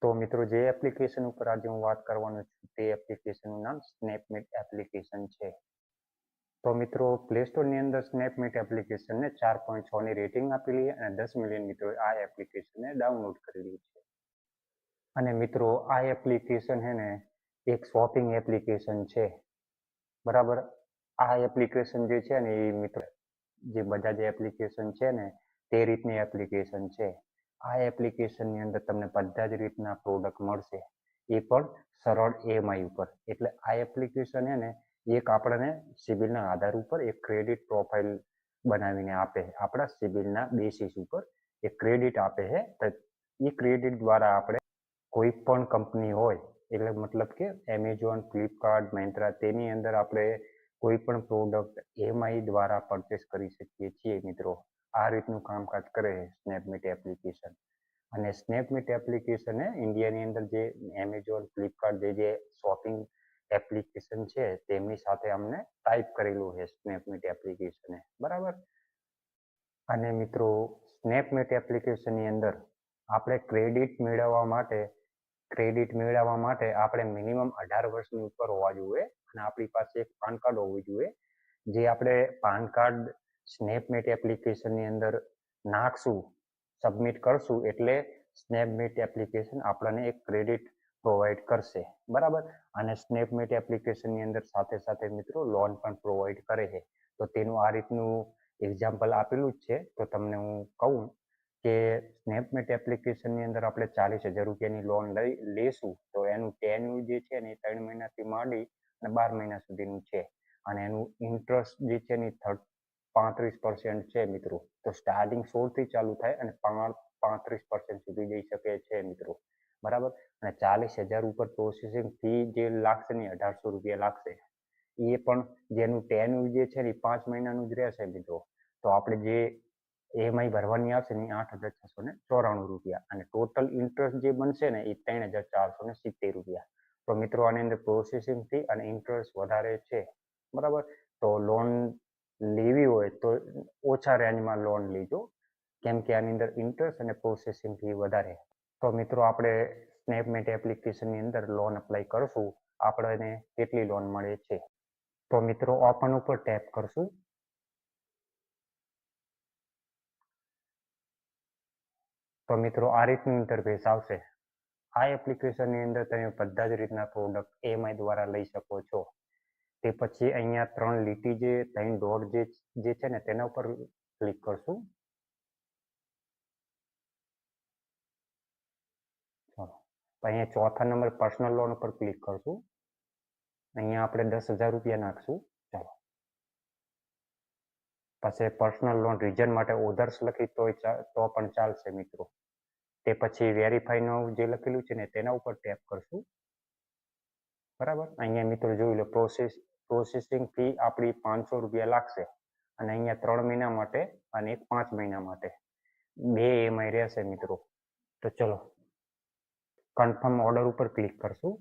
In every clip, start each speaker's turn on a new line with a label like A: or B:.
A: તો મિત્રો જે એપ્લિકેશન ઉપર આજે હું વાત કરવાનો છું તે એપ્લિકેશનનું નામ સ્નેપમીટ એપ્લિકેશન છે. તો મિત્રો પ્લે સ્ટોરની અંદર સ્નેપમીટ એપ્લિકેશનને 4.6ની રેટિંગ આપેલી અને 10 મિલિયન મિત્રોએ આ એપ્લિકેશનને ડાઉનલોડ કરેલી છે. અને મિત્રો આ એપ્લિકેશન છે ને એક શોપિંગ એપ્લિકેશન છે. બરાબર, આ એપ્લિકેશન જે છે ને એ મિત્રો જે બધા જે એપ્લિકેશન છે ને તે રીતની એપ્લિકેશન છે. આ એપ્લિકેશનની અંદર તમને બધા જ રીતના પ્રોડક્ટ મળશે, એ પણ સરળ EMI ઉપર. એટલે આ એપ્લિકેશન છે ને એક આપણને સિબિલના આધાર ઉપર એક ક્રેડિટ પ્રોફાઇલ બનાવીને આપે, આપણા સિબિલના બેસિસ ઉપર એક ક્રેડિટ આપે છે. તો એ ક્રેડિટ દ્વારા આપણે કોઈ પણ કંપની હોય, એટલે મતલબ કે એમેઝોન, ફ્લિપકાર્ટ, મિન્ત્રા, તેની અંદર આપણે કોઈ પણ પ્રોડક્ટ EMI દ્વારા પરચેસ કરી શકીએ છીએ મિત્રો. આ રીતનું કામકાજ કરે છે સ્નેપમીટ એપ્લિકેશન. અને સ્નેપમીટ એપ્લિકેશન ઇન્ડિયાની અંદર જે એમેઝોન, ફ્લિપકાર્ટ જે શોપિંગ એપ્લિકેશન છે તેમની સાથે અમને ટાઈપ કરેલું છે સ્નેપમીટ એપ્લિકેશને. બરાબર. અને મિત્રો સ્નેપમીટ એપ્લિકેશનની અંદર આપણે ક્રેડિટ મેળવવા માટે આપણે મિનિમમ 18 વર્ષની ઉપર હોવા જોઈએ અને આપણી પાસે એક પાન કાર્ડ હોવું જોઈએ. જે આપણે પાન કાર્ડ સ્નેપમીટ એપ્લિકેશનની અંદર નાખશું, સબમિટ કરશું એટલે સ્નેપમીટ એપ્લિકેશન આપણને એક ક્રેડિટ પ્રોવાઈડ કરશે. બરાબર. અને સ્નેપમીટ એપ્લિકેશનની અંદર સાથે સાથે મિત્રો લોન પણ પ્રોવાઈડ કરે છે. તો તેનું આ રીતનું એક્ઝામ્પલ આપેલું જ છે. તો તમને હું કહું કે સ્નેપમીટ એપ્લિકેશનની અંદર આપણે 40,000 રૂપિયાની લોન લેશું તો એનું ટેન્યુર જે છે ને 3 મહિનાથી માંડી અને 12 મહિના સુધીનું છે. અને એનું ઇન્ટરેસ્ટ જે છે ને 35% છે મિત્રો. તો સ્ટાર્ટિંગ 16 થી ચાલુ થાય અને 35% સુધી જઈ શકે છે મિત્રો. બરાબર. અને 40,000 ઉપર પ્રોસેસિંગ ફી જે લાગશે ને 1800 રૂપિયા લાગશે. એ પણ જેનું ટેન્યુર જે છે ને 5 મહિનાનું જ રહેશે મિત્રો. તો આપણે જે EMI ભરવાની આવશે ને 8,694 રૂપિયા અને ટોટલ ઇન્ટરેસ્ટ જે બનશે ને એ 3,470 રૂપિયા. તો મિત્રો આની અંદર પ્રોસેસિંગ ફી અને ઇન્ટરેસ્ટ વધારે છે. બરાબર. તો લોન લેવી હોય તો ઓછા રેન્જમાં લોન લેજો, કેમ કે આની અંદર ઇન્ટરેસ્ટ અને પ્રોસેસિંગ ફી વધારે. તો મિત્રો આપણે સ્નેપમીટ એપ્લિકેશનની અંદર લોન અપ્લાય કરશું, આપણને કેટલી લોન મળે છે. તો મિત્રો ઓપન ઉપર ટેપ કરશું. તો મિત્રો આ રીતનું ઇન્ટરફેસ આવશે. આ એપ્લિકેશનની અંદર તમે બધા જ રીતના પ્રોડક્ટ EMI દ્વારા લઈ શકો છો. તે પછી અહીંયા 3 લીટી જે 3 ડોટ જે છે ને તેના ઉપર ક્લિક કરશું. અહીંયા ચોથા નંબર પર્સનલ લોન ઉપર ક્લિક કરશું. અહીંયા આપણે 10,000 રૂપિયા નાખશું. ચાલો. પછી પર્સનલ લોન રીઝન માટે ઓધર્સ લખી તો પણ ચાલશે મિત્રો. તે પછી વેરીફાઈનું જે લખેલું છે ને તેના ઉપર ટેપ કરશું. બરાબર. અહીંયા મિત્રો જોઈ લો, પ્રોસેસિંગ ફી આપણી 500 રૂપિયા લાગશે અને અહીંયા 3 મહિના માટે અને એક 5 મહિના માટે 2 EMI રહેશે મિત્રો. તો ચલો કન્ફર્મ ઓર્ડર ઉપર ક્લિક કરશું.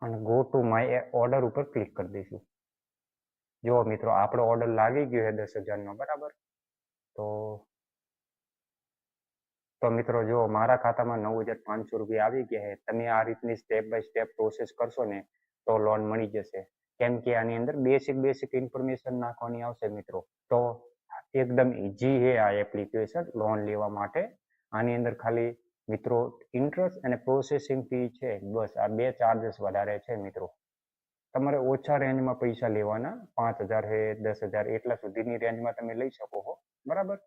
A: અને ગો ટુ માય ઓર્ડર ઉપર ક્લિક કરી દઈશું. જો મિત્રો આપણો ઓર્ડર લાગી ગયો છે 10,000નો. બરાબર. તો મિત્રો જો મારા ખાતામાં 9,500 રૂપિયા આવી ગયા છે. તમે આ રીતની સ્ટેપ બાય સ્ટેપ પ્રોસેસ કરશો ને તો લોન મળી જશે. કેમ કે આની અંદર બેસિક ઇન્ફોર્મેશન નાખવાની આવશે મિત્રો. તો એકદમ ઈઝી છે આ એપ્લિકેશન લોન લેવા માટે. આની અંદર ખાલી મિત્રો ઇન્ટરેસ્ટ અને પ્રોસેસિંગ ફી છે, બસ આ 2 ચાર્जेस વધારે છે મિત્રો. તમારે ઓછા રેન્જમાં પૈસા લેવાના, 5,000 છે, 10,000 એટલા સુધીની રેન્જમાં તમે લઈ શકો છો. બરાબર.